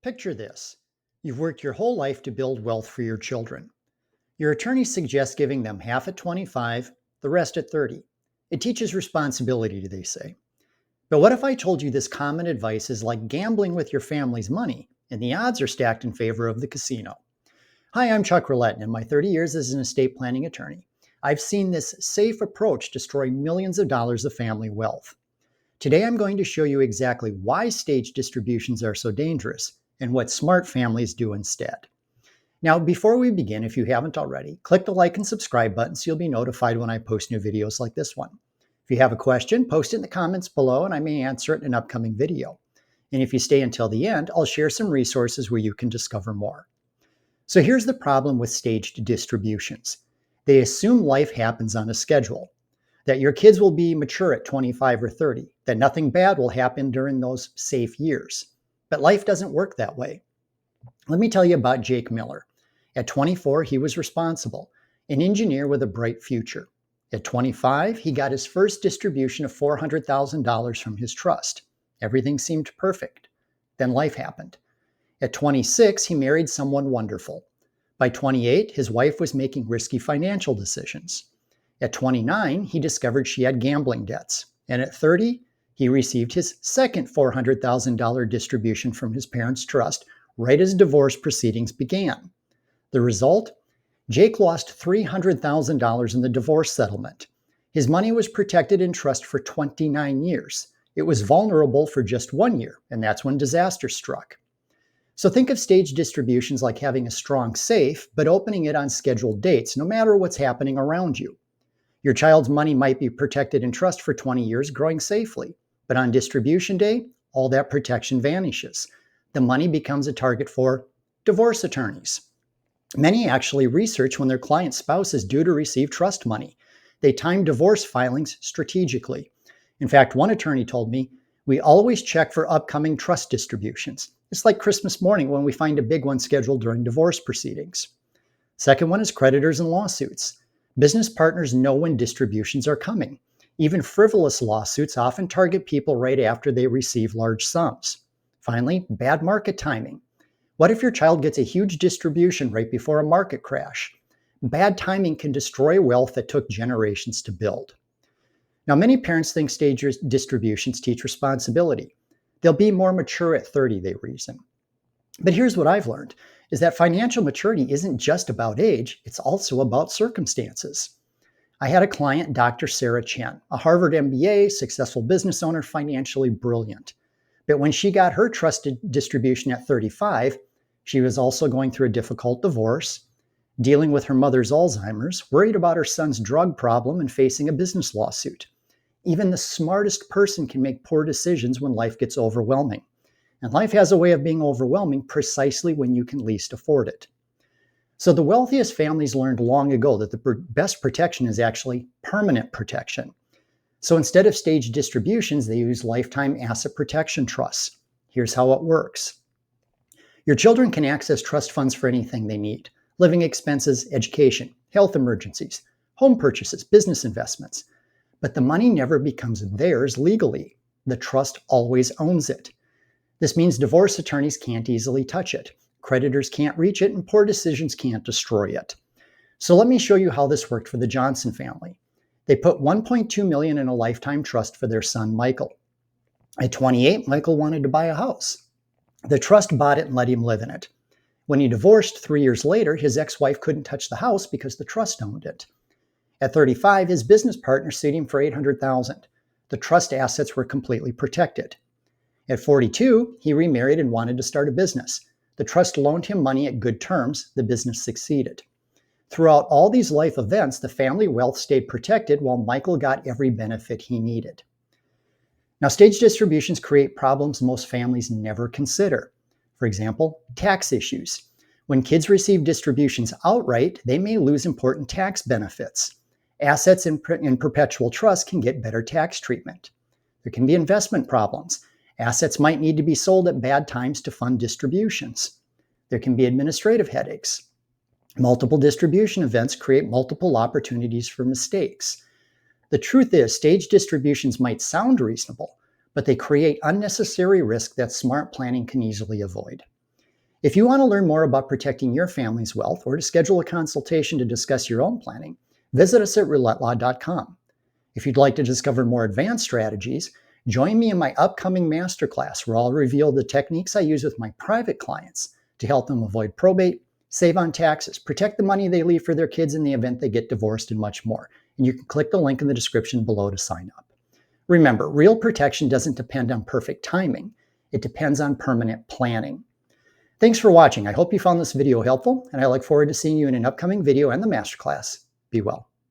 Picture this. You've worked your whole life to build wealth for your children. Your attorney suggests giving them half at 25, the rest at 30. It teaches responsibility, they say. But what if I told you this common advice is like gambling with your family's money, and the odds are stacked in favor of the casino? Hi, I'm Chuck Roulet, and in my 30 years as an estate planning attorney, I've seen this safe approach destroy millions of dollars of family wealth. Today, I'm going to show you exactly why stage distributions are so dangerous and what smart families do instead. Now, before we begin, if you haven't already, click the like and subscribe button so you'll be notified when I post new videos like this one. If you have a question, post it in the comments below and I may answer it in an upcoming video. And if you stay until the end, I'll share some resources where you can discover more. So here's the problem with staged distributions. They assume life happens on a schedule, that your kids will be mature at 25 or 30, that nothing bad will happen during those safe years. But life doesn't work that way. Let me tell you about Jake Miller. At 24, he was responsible, an engineer with a bright future. At 25, he got his first distribution of $400,000 from his trust. Everything seemed perfect. Then life happened. At 26, he married someone wonderful. By 28, his wife was making risky financial decisions. At 29, he discovered she had gambling debts. And at 30, he received his second $400,000 distribution from his parents' trust right as divorce proceedings began. The result? Jake lost $300,000 in the divorce settlement. His money was protected in trust for 29 years. It was vulnerable for just 1 year, and that's when disaster struck. So think of stage distributions like having a strong safe, but opening it on scheduled dates, no matter what's happening around you. Your child's money might be protected in trust for 20 years, growing safely. But on distribution day, all that protection vanishes. The money becomes a target for divorce attorneys. Many actually research when their client's spouse is due to receive trust money. They time divorce filings strategically. In fact, one attorney told me, "We always check for upcoming trust distributions. It's like Christmas morning when we find a big one scheduled during divorce proceedings." Second one is creditors and lawsuits. Business partners know when distributions are coming. Even frivolous lawsuits often target people right after they receive large sums. Finally, bad market timing. What if your child gets a huge distribution right before a market crash? Bad timing can destroy wealth that took generations to build. Now, many parents think stage distributions teach responsibility. They'll be more mature at 30, they reason. But here's what I've learned, is that financial maturity isn't just about age, it's also about circumstances. I had a client, Dr. Sarah Chen, a Harvard MBA, successful business owner, financially brilliant. But when she got her trusted distribution at 35, she was also going through a difficult divorce, dealing with her mother's Alzheimer's, worried about her son's drug problem, and facing a business lawsuit. Even the smartest person can make poor decisions when life gets overwhelming. And life has a way of being overwhelming precisely when you can least afford it. So the wealthiest families learned long ago that the best protection is actually permanent protection. So instead of stage distributions, they use lifetime asset protection trusts. Here's how it works. Your children can access trust funds for anything they need: living expenses, education, health emergencies, home purchases, business investments. But the money never becomes theirs legally. The trust always owns it. This means divorce attorneys can't easily touch it. Creditors can't reach it, and poor decisions can't destroy it. So let me show you how this worked for the Johnson family. They put $1.2 million in a lifetime trust for their son, Michael. At 28, Michael wanted to buy a house. The trust bought it and let him live in it. When he divorced 3 years later, his ex-wife couldn't touch the house because the trust owned it. At 35, his business partner sued him for $800,000. The trust assets were completely protected. At 42, he remarried and wanted to start a business. The trust loaned him money at good terms. The business succeeded. Throughout all these life events, the family wealth stayed protected while Michael got every benefit he needed. Now, stage distributions create problems most families never consider. For example, tax issues. When kids receive distributions outright, they may lose important tax benefits. Assets in perpetual trust can get better tax treatment. There can be investment problems. Assets might need to be sold at bad times to fund distributions. There can be administrative headaches. Multiple distribution events create multiple opportunities for mistakes. The truth is, stage distributions might sound reasonable, but they create unnecessary risk that smart planning can easily avoid. If you want to learn more about protecting your family's wealth or to schedule a consultation to discuss your own planning, visit us at roulettelaw.com. If you'd like to discover more advanced strategies, join me in my upcoming masterclass where I'll reveal the techniques I use with my private clients to help them avoid probate, save on taxes, protect the money they leave for their kids in the event they get divorced, and much more. And you can click the link in the description below to sign up. Remember, real protection doesn't depend on perfect timing. It depends on permanent planning. Thanks for watching. I hope you found this video helpful, and I look forward to seeing you in an upcoming video and the masterclass. Be well.